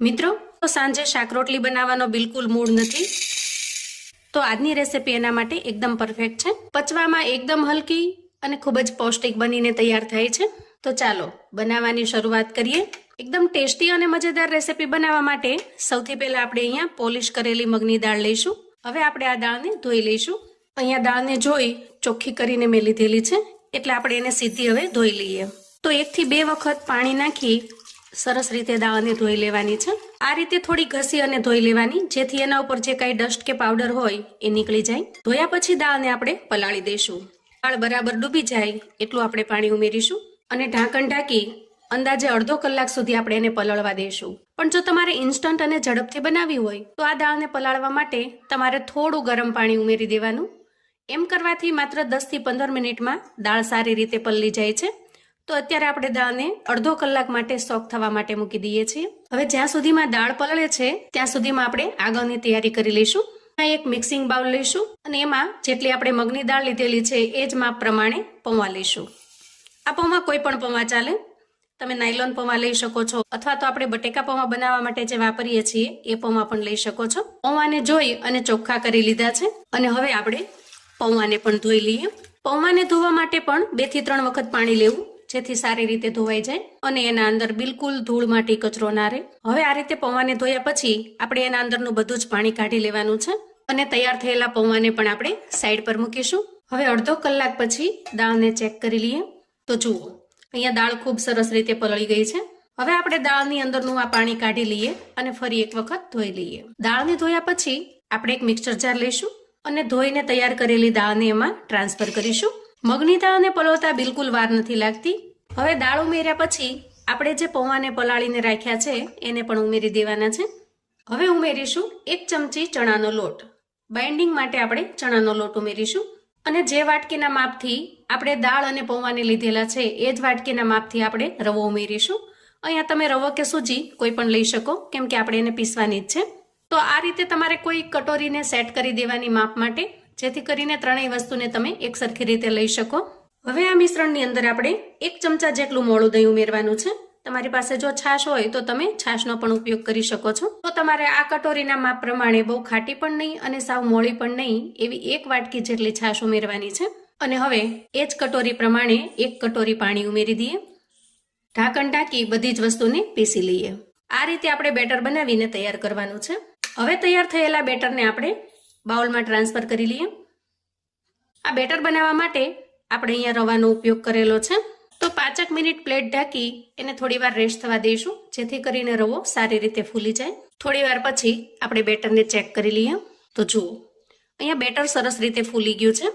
મિત્રો, તો સાંજે શાક રોટલી બનાવવાનો બિલકુલ મૂડ નથી, તો આજની રેસીપી એના માટે એકદમ પરફેક્ટ છે. પચવામાં એકદમ હલકી અને ખૂબ જ પૌષ્ટિક બનીને તૈયાર થાય છે. તો ચાલો બનાવવાની શરૂઆત કરીએ. એકદમ ટેસ્ટી અને મજેદાર રેસીપી બનાવવા માટે સૌથી પહેલા આપણે અહીંયા પોલિશ કરેલી મગની દાળ લઈશું. હવે આપણે આ દાળને ધોઈ લઈશું. અહીંયા દાળને જોઈ ચોખ્ખી કરીને મેં લીધેલી છે, એટલે આપણે એને સીધી હવે ધોઈ લઈએ. તો 1 થી 2 વખત પાણી નાખી સરસ રીતે દાળને ધોઈ લેવાની છે. આ રીતે થોડી ઘસી અને ધોઈ લેવાની, જેથી એના ઉપર જે કાંઈ ડસ્ટ કે પાવડર હોય એ નીકળી જાય. ધોયા પછી દાળને આપણે પલાળી દઈશું. દાળ બરાબર ડૂબી જાય એટલું આપણે પાણી ઉમેરીશું અને ઢાંકણ ઢાંકી અંદાજે અડધો કલાક સુધી આપણે એને પલળવા દઈશું. પણ જો તમારે ઇન્સ્ટન્ટ અને ઝડપથી બનાવવી હોય તો આ દાળને પલાળવા માટે તમારે થોડું ગરમ પાણી ઉમેરી દેવાનું. એમ કરવાથી માત્ર 10 થી 15 મિનિટમાં દાળ સારી રીતે પલળી જાય છે. તો અત્યારે આપણે દાળને અડધો કલાક માટે સોક થવા માટે મૂકી દઈએ છીએ. હવે જ્યાં સુધીમાં દાળ પલળે છે ત્યાં સુધીમાં આપણે આગળની તૈયારી કરી લઈશું. એક મિક્સિંગ બાઉલ લઈશું અને એમાં જેટલી આપણે મગની દાળ લીધેલી છે એ જ માપ પ્રમાણે પૌવા લઈશું. આ પૌવા કોઈ પણ પૌવા ચાલે, તમે નાયલોન પૌવા લઈ શકો છો, અથવા તો આપણે બટેકા પૌવા બનાવવા માટે જે વાપરીએ છીએ એ પૌવા પણ લઈ શકો છો. પૌવાને જોઈ અને ચોખ્ખા કરી લીધા છે અને હવે આપણે પૌવાને પણ ધોઈ લઈએ. પૌવાને ધોવા માટે પણ 2 થી 3 વખત પાણી લેવું, જેથી સારી રીતે ધોવાઈ જાય અને એના અંદર બિલકુલ ધૂળ માટી કચરો ના રહે. હવે આ રીતે પૌવાને ધોયા પછી આપણે એના અંદરનું બધું જ પાણી કાઢી લેવાનું છે અને તૈયાર થયેલા પૌવાને પણ આપણે સાઈડ પર મૂકીશું. હવે અડધો કલાક પછી દાળને ચેક કરી લઈએ. તો જુઓ, અહીંયા દાળ ખૂબ સરસ રીતે પલળી ગઈ છે. હવે આપણે દાળની અંદરનું આ પાણી કાઢી લઈએ અને ફરી એક વખત ધોઈ લઈએ. દાળને ધોયા પછી આપણે એક મિક્સર જાર લઈશું અને ધોઈને તૈયાર કરેલી દાળને એમાં ટ્રાન્સફર કરીશું. મગની દાળને પલળતા બિલકુલ વાર નથી લાગતી. હવે દાળ ઉમેર્યા પછી આપણે જે પૌવાને પલાળીને રાખ્યા છે એને પણ ઉમેરી દેવાના છે. હવે ઉમેરીશું 1 ચમચી ચણાનો લોટ. બાઇન્ડિંગ માટે આપણે ચણાનો લોટ ઉમેરીશું અને જે વાટકીના માપથી આપણે દાળ અને પૌવાને લીધેલા છે એ જ વાટકીના માપથી આપણે રવો ઉમેરીશું. અહીંયા તમે રવો કે સૂજી કોઈ પણ લઈ શકો, કેમ કે આપણે એને પીસવાની જ છે. તો આ રીતે તમારે કોઈ કટોરીને સેટ કરી દેવાની માપ માટે, જેથી કરીને ત્રણેય વસ્તુને તમે એક સરખી રીતે લઈ શકો. હવે આ મિશ્રણની અંદર આપણે 1 ચમચા જેટલું મોળું દહીં ઉમેરવાનું છે. તમારી પાસે જો છાશ હોય તો તમે છાશનો પણ ઉપયોગ કરી શકો છો. તો તમારે આ કટોરીના માપ પ્રમાણે બહુ ખાટી પણ નહીં અને સાવ મોળી પણ નહીં એવી 1 વાટકી જેટલી છાશ ઉમેરવાની છે. અને હવે એ જ કટોરી પ્રમાણે 1 કટોરી પાણી ઉમેરી દઈએ. ઢાંકણ ઢાંકી બધી જ વસ્તુને પીસી લઈએ. આ રીતે આપણે બેટર બનાવીને તૈયાર કરવાનું છે. હવે તૈયાર થયેલા બેટરને આપણે બાઉલમાં ટ્રાન્સફર કરી લઈએ. આ બેટર બનાવવા માટે આપણે અહીંયા રવાનો ઉપયોગ કરેલો છે. તો 5 મિનિટ પ્લેટ ઢાંકી એને થોડી વાર રેસ્ટ થવા દઈશું, જેથી કરીને રવો સારી રીતે ફૂલી જાય. થોડી વાર પછી આપણે બેટરને ચેક કરી લઈએ. તો જુઓ, અહીંયા બેટર સરસ રીતે ફૂલી ગયું છે.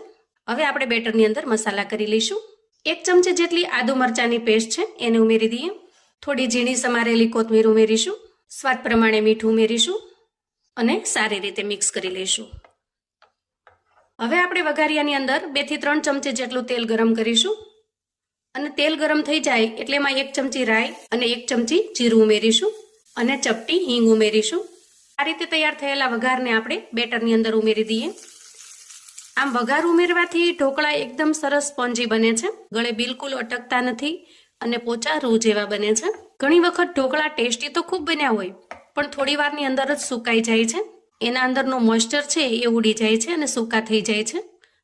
હવે આપણે બેટરની અંદર મસાલા કરી લઈશું. 1 ચમચી જેટલી આદુ મરચાંની પેસ્ટ છે એને ઉમેરી દઈએ. થોડી ઝીણી સમારેલી કોથમીર ઉમેરીશું. સ્વાદ પ્રમાણે મીઠું ઉમેરીશું અને સારી રીતે મિક્સ કરી લઈશું. હવે આપણે વઘારિયાની અંદર 2 થી 3 ચમચી જેટલું તેલ ગરમ કરીશું અને તેલ ગરમ થઈ જાય એટલે એમાં 1 ચમચી રાઈ અને 1 ચમચી જીરું ઉમેરીશું અને ચપટી હિંગ ઉમેરીશું. આ રીતે તૈયાર થયેલા વઘારને આપણે બેટરની અંદર ઉમેરી દઈએ. આમ વઘાર ઉમેરવાથી ઢોકળા એકદમ સરસ સ્પોન્જી બને છે, ગળે બિલકુલ અટકતા નથી અને પોચા રૂ જેવા બને છે. ઘણી વખત ઢોકળા ટેસ્ટી તો ખૂબ બન્યા હોય પણ થોડી વારની અંદર જ સુકાઈ જાય છે. એના અંદરનું મોઇસ્ચર છે એ ઉડી જાય છે અને સૂકા થઈ જાય છે.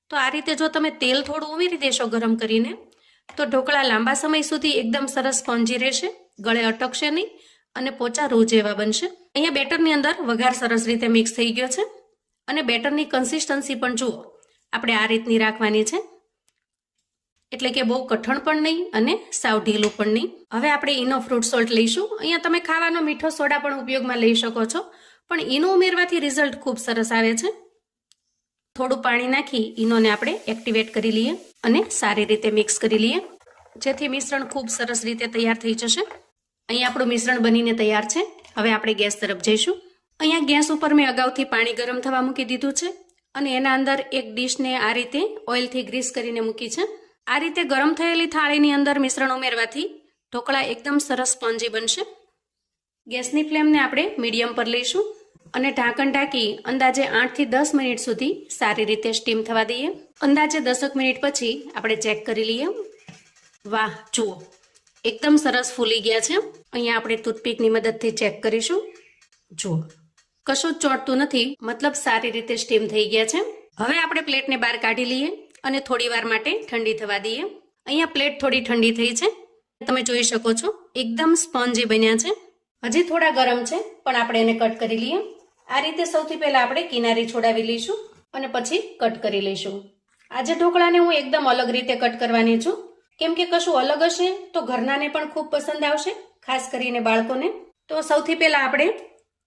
તો આ રીતે જો તમે તેલ થોડું ઉમેરી દેશો ગરમ કરીને તો ઢોકળા લાંબા સમય સુધી એકદમ સરસ સ્પોન્જી રહેશે, ગળે અટકશે નહીં અને પોચા રૂ જેવા બનશે. અહીંયા બેટરની અંદર વઘાર સરસ રીતે મિક્સ થઈ ગયો છે અને બેટરની કન્સિસ્ટન્સી પણ જુઓ, આપણે આ રીતની રાખવાની છે, એટલે કે બહુ કઠણ પણ નહીં અને સાવ ઢીલું પણ નહીં. હવે આપણે ઈનો ફ્રૂટ સોલ્ટ લઈશું. અહીંયા તમે ખાવાનો મીઠો સોડા પણ ઉપયોગમાં લઈ શકો છો, પણ ઈનો ઉમેરવાથી રિઝલ્ટ ખૂબ સરસ આવે છે. થોડું પાણી નાખી ઈનોને આપણે એક્ટિવેટ કરી લઈએ અને સારી રીતે મિક્સ કરી લઈએ, જેથી મિશ્રણ ખૂબ સરસ રીતે તૈયાર થઈ જશે. અહીંયા આપણું મિશ્રણ બનીને તૈયાર છે. હવે આપણે ગેસ તરફ જઈશું. અહીંયા ગેસ ઉપર મેં અગાઉથી પાણી ગરમ થવા મૂકી દીધું છે અને એના અંદર એક ડીશને આ રીતે ઓઇલથી ગ્રીસ કરીને મૂકી છે. આ રીતે ગરમ થયેલી થાળીની અંદર મિશ્રણ ઉમેરવાથી ઢોકળા એકદમ સરસ સ્પોન્જી બનશે. ગેસની ફ્લેમને આપણે મીડિયમ પર લઈશું અને ઢાંકણ ઢાંકી અંદાજે 8 થી 10 મિનિટ સુધી સારી રીતે સ્ટીમ થવા દઈએ. અંદાજે 10 મિનિટ પછી આપણે ચેક કરી લઈએ. વાહ, જુઓ એકદમ સરસ ફૂલી ગયા છે. અહીંયા આપણે ટૂથપીકની મદદથી ચેક કરીશું. જુઓ કશું જ ચોંટતું નથી, મતલબ સારી રીતે સ્ટીમ થઈ ગયા છે. હવે આપણે પ્લેટને બહાર કાઢી લઈએ અને થોડી વાર માટે ઠંડી થવા દઈએ. અહીંયા પ્લેટ થોડી ઠંડી થઈ છે, તમે જોઈ શકો છો એકદમ સ્પોન્જી બન્યા છે. હજી થોડા ગરમ છે પણ આપણે એને કટ કરી લઈએ. આ રીતે સૌથી પહેલા આપણે કિનારી છોડાવી લઈશું અને પછી કટ કરી લઈશું. આજે ઢોકળાને હું એકદમ અલગ રીતે કટ કરવાની છું, કેમ કે કશું અલગ હશે તો ઘરનાને પણ ખૂબ પસંદ આવશે, ખાસ કરીને બાળકોને. તો સૌથી પહેલા આપણે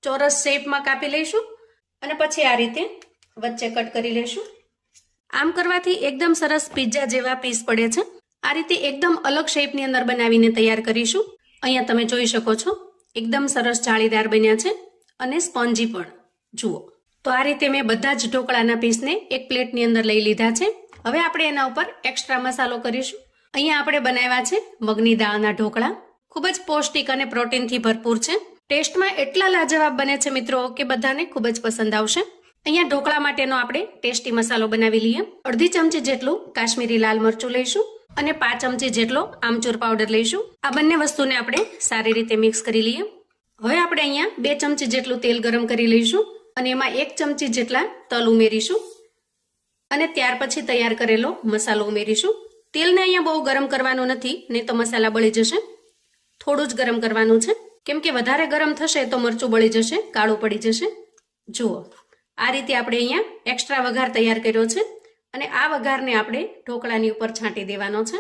ચોરસ શેપમાં કાપી લઈશું અને પછી આ રીતે વચ્ચે કટ કરી લઈશું. આમ કરવાથી એકદમ સરસ પિઝા જેવા પીસ પડે છે. આ રીતે એકદમ અલગ શેપની અંદર બનાવીને તૈયાર કરીશું. અહીંયા તમે જોઈ શકો છો એકદમ સરસ જાળીદાર બન્યા છે અને સ્પોન્જી પણ. જુઓ તો આ રીતે મેં બધા જ ઢોકળાના પીસને એક પ્લેટની અંદર લઈ લીધા છે. હવે આપણે એના ઉપર એક્સ્ટ્રા મસાલો કરીશું. અહીંયા આપણે બનાવ્યા છે મગની દાળના ઢોકળા. ખૂબ જ પૌષ્ટિક અને પ્રોટીનથી ભરપૂર છે. ટેસ્ટમાં એટલા લાજવાબ બને છે મિત્રો કે બધાને ખૂબ જ પસંદ આવશે. અહીંયા ઢોકળા માટેનો આપણે ટેસ્ટી મસાલો બનાવી લઈએ. અડધી ચમચી જેટલું કાશ્મીરી લાલ મરચું લઈશું અને 5 ચમચી જેટલો આમચૂર પાવડર લઈશું. આ બંને વસ્તુને આપણે સારી રીતે મિક્સ કરી લઈએ. હવે આપણે અહીંયા 2 ચમચી જેટલું તેલ ગરમ કરી લઈશું અને એમાં 1 ચમચી જેટલા તલ ઉમેરીશું અને ત્યાર પછી તૈયાર કરેલો મસાલો ઉમેરીશું. તેલને અહીંયા બહુ ગરમ કરવાનું નથી, નહીં તો મસાલા બળી જશે. થોડું જ ગરમ કરવાનું છે, કેમ કે વધારે ગરમ થશે તો મરચું બળી જશે, કાળું પડી જશે. જુઓ આ રીતે આપણે અહીંયા એક્સ્ટ્રા વઘાર તૈયાર કર્યો છે અને આ વઘારને આપણે ઢોકળાની ઉપર છાંટી દેવાનો છે.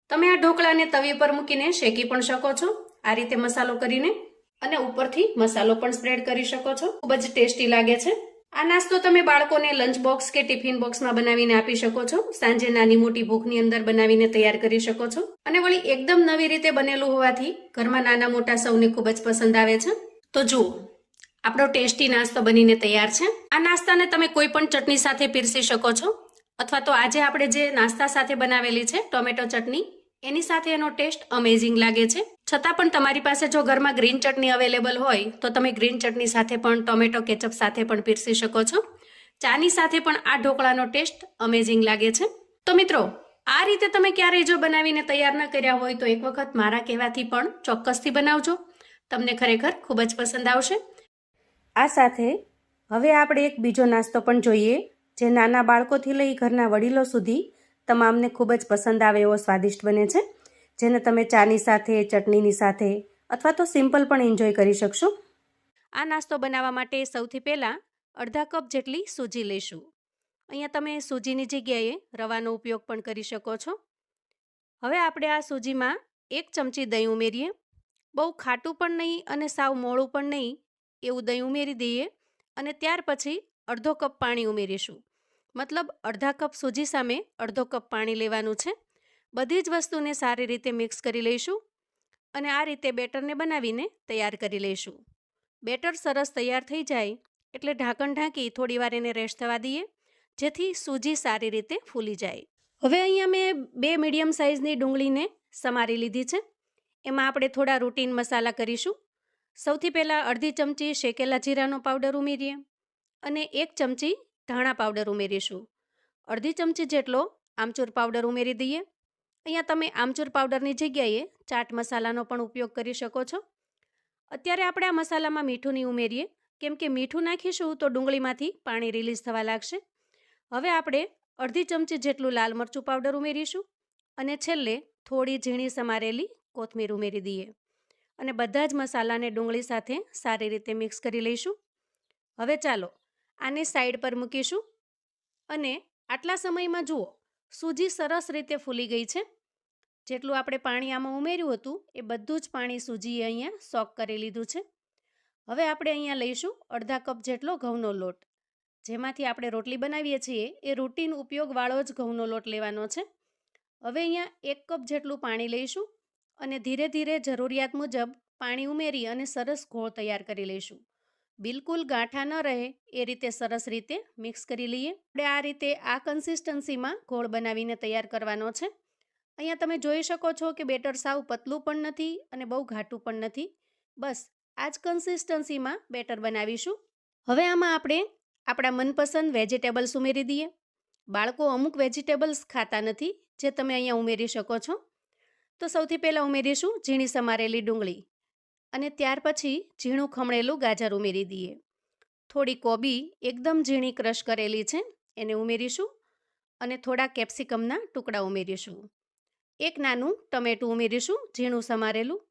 તમે આ ઢોકળાને તવી પર મૂકીને શેકી પણ શકો છો આ રીતે મસાલો કરીને, અને ઉપરથી મસાલો પણ સ્પ્રેડ કરી શકો છો. ખૂબ જ ટેસ્ટી લાગે છે. આ નાસ્તો તમે બાળકોને લંચ બોક્સ કે ટિફિન બોક્સમાં બનાવીને આપી શકો છો. સાંજે નાની મોટી ભૂખની અંદર બનાવીને તૈયાર કરી શકો છો. અને વળી એકદમ નવી રીતે બનેલું હોવાથી ઘરમાં નાના મોટા સૌને ખૂબ જ પસંદ આવે છે. તો જુઓ આપણો ટેસ્ટી નાસ્તો બનીને તૈયાર છે. આ નાસ્તાને તમે કોઈ પણ ચટણી સાથે પીરસી શકો છો, અથવા તો આજે આપણે જે નાસ્તા સાથે બનાવેલી છે ટોમેટો ચટણી, એની સાથે એનો ટેસ્ટ અમેઝિંગ લાગે છે. છતાં પણ તમારી પાસે જો ઘરમાં ગ્રીન ચટણી અવેલેબલ હોય તો તમે ગ્રીન ચટણી સાથે પણ ટોમેટો કેચઅપ સાથે પણ પીરસી શકો છો. ચાની સાથે પણ આ ઢોકળાનો ટેસ્ટ અમેઝિંગ લાગે છે. તો મિત્રો આ રીતે તમે ક્યારેય જો બનાવીને તૈયાર ન કર્યા હોય તો એક વખત મારા કહેવાથી પણ ચોક્કસથી બનાવજો, તમને ખરેખર ખૂબ જ પસંદ આવશે. આ સાથે હવે આપણે એક બીજો નાસ્તો પણ જોઈએ, જે નાના બાળકોથી લઈ ઘરના વડીલો સુધી તમામને ખૂબ જ પસંદ આવે એવો સ્વાદિષ્ટ બને છે, જેને તમે ચાની સાથે, ચટણીની સાથે અથવા તો સિમ્પલ પણ એન્જોય કરી શકશો. આ નાસ્તો બનાવવા માટે સૌથી પહેલાં અડધા કપ જેટલી સૂજી લઈશું. અહીંયા તમે સૂજીની જગ્યાએ રવાનો ઉપયોગ પણ કરી શકો છો. હવે આપણે આ સૂજીમાં 1 ચમચી દહીં ઉમેરીએ. બહુ ખાટું પણ નહીં અને સાવ મોળું પણ નહીં એવું દહીં ઉમેરી દઈએ અને ત્યાર પછી અડધો કપ પાણી ઉમેરીશું. મતલબ અડધા કપ સૂજી સામે અડધો કપ પાણી લેવાનું છે. બધી જ વસ્તુને સારી રીતે મિક્સ કરી લઈશું અને આ રીતે બેટરને બનાવીને તૈયાર કરી લઈશું. બેટર સરસ તૈયાર થઈ જાય એટલે ઢાંકણ ઢાંકી થોડી વાર એને રેસ્ટ થવા દઈએ, જેથી સૂજી સારી રીતે ફૂલી જાય. હવે અહીંયા મેં 2 મીડિયમ સાઇઝની ડુંગળીને સમારી લીધી છે. એમાં આપણે થોડા રૂટીન મસાલા કરીશું. સૌથી પહેલાં અડધી ચમચી શેકેલા જીરાનો પાવડર ઉમેરીએ અને 1 ચમચી ધાણા પાવડર ઉમેરીશું. અડધી ચમચી જેટલો આમચૂર પાવડર ઉમેરી દઈએ. અહીંયા તમે આમચૂર પાવડરની જગ્યાએ ચાટ મસાલાનો પણ ઉપયોગ કરી શકો છો. અત્યારે આપણે આ મસાલામાં મીઠું નહીં ઉમેરીએ, કેમ કે મીઠું નાખીશું તો ડુંગળીમાંથી પાણી રિલીઝ થવા લાગશે. હવે આપણે અડધી ચમચી જેટલું લાલ મરચું પાવડર ઉમેરીશું અને છેલ્લે થોડી ઝીણી સમારેલી કોથમીર ઉમેરી દઈએ અને બધા જ મસાલાને ડુંગળી સાથે સારી રીતે મિક્સ કરી લઈશું. હવે ચાલો આને સાઈડ પર મૂકીશું અને આટલા સમયમાં જુઓ સૂજી સરસ રીતે ફૂલી ગઈ છે. જેટલું આપણે પાણી આમાં ઉમેર્યું હતું એ બધું જ પાણી સૂજીએ અહીંયા સોક કરી લીધું છે. હવે આપણે અહીંયા લઈશું અડધા કપ જેટલો ઘઉંનો લોટ. જેમાંથી આપણે રોટલી બનાવીએ છીએ એ રૂટીન ઉપયોગવાળો જ ઘઉંનો લોટ લેવાનો છે. હવે અહીંયા 1 કપ જેટલું પાણી લઈશું અને ધીરે ધીરે જરૂરિયાત મુજબ પાણી ઉમેરી અને સરસ ઘોળ તૈયાર કરી લઈશું. બિલકુલ ગાંઠા ન રહે એ રીતે સરસ રીતે મિક્સ કરી લઈએ. આપણે આ રીતે આ કન્સિસ્ટન્સીમાં ઘોળ બનાવીને તૈયાર કરવાનો છે. અહીંયા તમે જોઈ શકો છો કે બેટર સાવ પતલું પણ નથી અને બહુ ઘાટું પણ નથી. બસ આ જ કન્સિસ્ટન્સીમાં બેટર બનાવીશું. હવે આમાં આપણે આપણા મનપસંદ વેજીટેબલ્સ ઉમેરી દઈએ. બાળકો અમુક વેજીટેબલ્સ ખાતા નથી, જે તમે અહીંયા ઉમેરી શકો છો. તો સૌથી પહેલાં ઉમેરીશું ઝીણી સમારેલી ડુંગળી. અને ત્યાર પછી ઝીણું ખમણેલું ગાજર ઉમેરી દઈએ. થોડી કોબી એકદમ ઝીણી ક્રશ કરેલી છે એને ઉમેરીશું અને થોડા કેપ્સિકમના ટુકડા ઉમેરીશું. એક નાનું ટમેટું ઉમેરીશું ઝીણું સમારેલું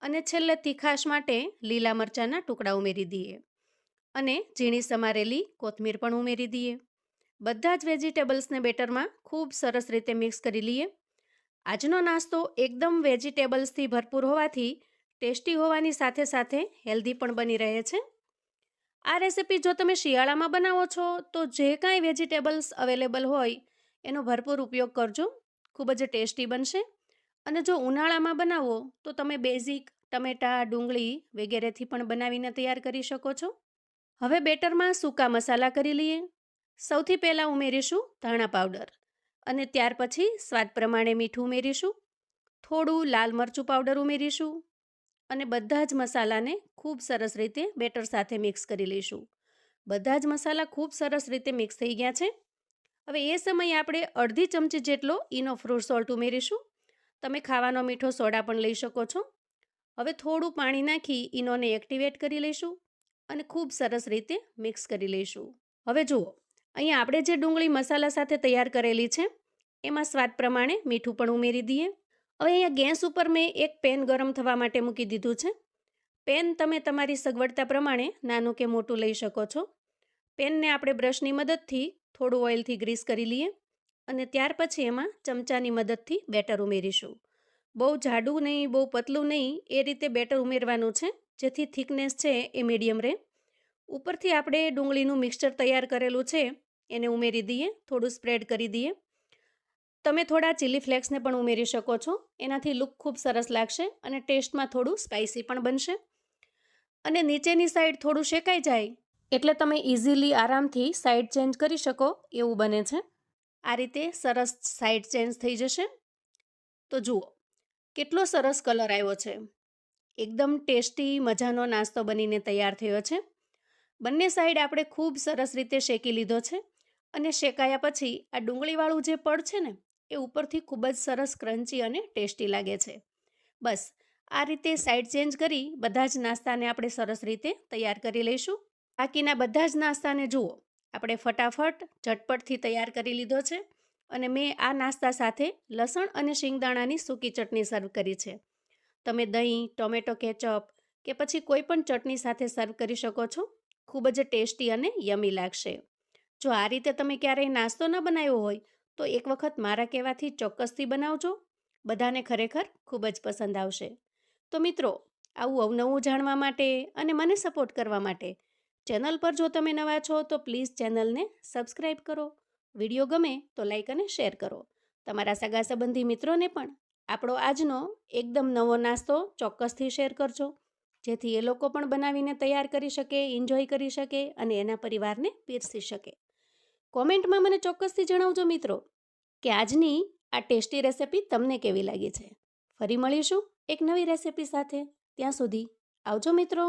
અને છેલ્લે તીખાશ માટે લીલા મરચાંના ટુકડા ઉમેરી દઈએ અને ઝીણી સમારેલી કોથમીર પણ ઉમેરી દઈએ. બધા જ વેજીટેબલ્સને બેટરમાં ખૂબ સરસ રીતે મિક્સ કરી લઈએ. આજનો નાસ્તો એકદમ વેજીટેબલ્સથી ભરપૂર હોવાથી ટેસ્ટી હોવાની સાથે સાથે હેલ્ધી પણ બની રહે છે. આ રેસિપી જો તમે શિયાળામાં બનાવો છો તો જે કાંઈ વેજીટેબલ્સ અવેલેબલ હોય એનો ભરપૂર ઉપયોગ કરજો, ખૂબ જ ટેસ્ટી બનશે. અને જો ઉનાળામાં બનાવો તો તમે બેઝિક ટમેટાં, ડુંગળી વગેરેથી પણ બનાવીને તૈયાર કરી શકો છો. હવે બેટરમાં સૂકા મસાલા કરી લઈએ. સૌથી પહેલાં ઉમેરીશું ધાણા પાવડર અને ત્યાર પછી સ્વાદ પ્રમાણે મીઠું ઉમેરીશું. થોડું લાલ મરચું પાવડર ઉમેરીશું અને બધા જ મસાલાને ખૂબ સરસ રીતે બેટર સાથે મિક્સ કરી લઈશું. બધા જ મસાલા ખૂબ સરસ રીતે મિક્સ થઈ ગયા છે. હવે એ સમયે આપણે અડધી ચમચી જેટલો ઈનો ફ્રૂટ સોલ્ટ ઉમેરીશું. તમે ખાવાનો મીઠો સોડા પણ લઈ શકો છો. હવે થોડું પાણી નાખી ઈનોને એક્ટિવેટ કરી લઈશું અને ખૂબ સરસ રીતે મિક્સ કરી લઈશું. હવે જુઓ, અહીંયા આપણે જે ડુંગળી મસાલા સાથે તૈયાર કરેલી છે એમાં સ્વાદ પ્રમાણે મીઠું પણ ઉમેરી દઈએ. હવે અહીંયા ગેસ ઉપર મેં એક પેન ગરમ થવા માટે મૂકી દીધું છે. પેન તમે તમારી સગવડતા પ્રમાણે નાનું કે મોટું લઈ શકો છો. પેનને આપણે બ્રશની મદદથી થોડું ઓઇલથી ગ્રીસ કરી લઈએ અને ત્યાર પછી એમાં ચમચાની મદદથી બેટર ઉમેરીશું. બહુ જાડું નહીં, બહુ પતલું નહીં, એ રીતે બેટર ઉમેરવાનું છે જેથી થિકનેસ છે એ મીડિયમ રહે. ઉપરથી આપણે ડુંગળીનું મિક્સચર તૈયાર કરેલું છે એને ઉમેરી દઈએ, થોડું સ્પ્રેડ કરી દઈએ. તમે થોડા ચીલી ફ્લેક્સને પણ ઉમેરી શકો છો, એનાથી લુક ખૂબ સરસ લાગશે અને ટેસ્ટમાં થોડું સ્પાઇસી પણ બનશે. અને નીચેની સાઈડ થોડું શેકાઈ જાય એટલે તમે ઇઝીલી આરામથી સાઈડ ચેન્જ કરી શકો એવું બને છે. આ રીતે સરસ સાઈડ ચેન્જ થઈ જશે. તો જુઓ કેટલો સરસ કલર આવ્યો છે. એકદમ ટેસ્ટી મજાનો નાસ્તો બનીને તૈયાર થયો છે. બંને સાઈડ આપણે ખૂબ સરસ રીતે શેકી લીધો છે અને શેકાયા પછી આ ડુંગળીવાળું જે પડ છે ને એ ઉપરથી ખૂબ જ સરસ ક્રન્ચી અને ટેસ્ટી લાગે છે. બસ આ રીતે સાઈડ ચેન્જ કરી બધા જ નાસ્તાને આપણે સરસ રીતે તૈયાર કરી લઈશું. બાકીના બધા જ નાસ્તાને જુઓ આપણે ફટાફટ ઝટપટથી તૈયાર કરી લીધો છે અને મેં આ નાસ્તા સાથે લસણ અને શિંગદાણાની સૂકી ચટણી સર્વ કરી છે. તમે દહીં, ટોમેટો કેચઅપ કે પછી કોઈ પણ ચટણી સાથે સર્વ કરી શકો છો. ખૂબ જ ટેસ્ટી અને યમી લાગશે. જો આ રીતે તમે ક્યારેય નાસ્તો ન બનાવ્યો હોય તો એક વખત મારા કહેવાથી ચોક્કસથી બનાવજો. બધાને ખરેખર ખૂબ જ પસંદ આવશે. તો મિત્રો, આવું અવનવું જાણવા માટે અને મને સપોર્ટ કરવા માટે ચેનલ પર જો તમે નવા છો તો પ્લીઝ ચેનલને સબસ્ક્રાઈબ કરો. વિડીયો ગમે તો લાઈક અને શેર કરો. તમારા સગા સંબંધી મિત્રોને પણ આપણો આજનો એકદમ નવો નાસ્તો ચોક્કસથી શેર કરજો જેથી એ લોકો પણ બનાવીને તૈયાર કરી શકે, એન્જોય કરી શકે અને એના પરિવારને પીરસી શકે. કોમેન્ટમાં મને ચોક્કસથી જણાવજો મિત્રો કે આજની આ ટેસ્ટી રેસિપી તમને કેવી લાગી છે. ફરી મળીશું એક નવી રેસિપી સાથે. ત્યાં સુધી આવજો મિત્રો.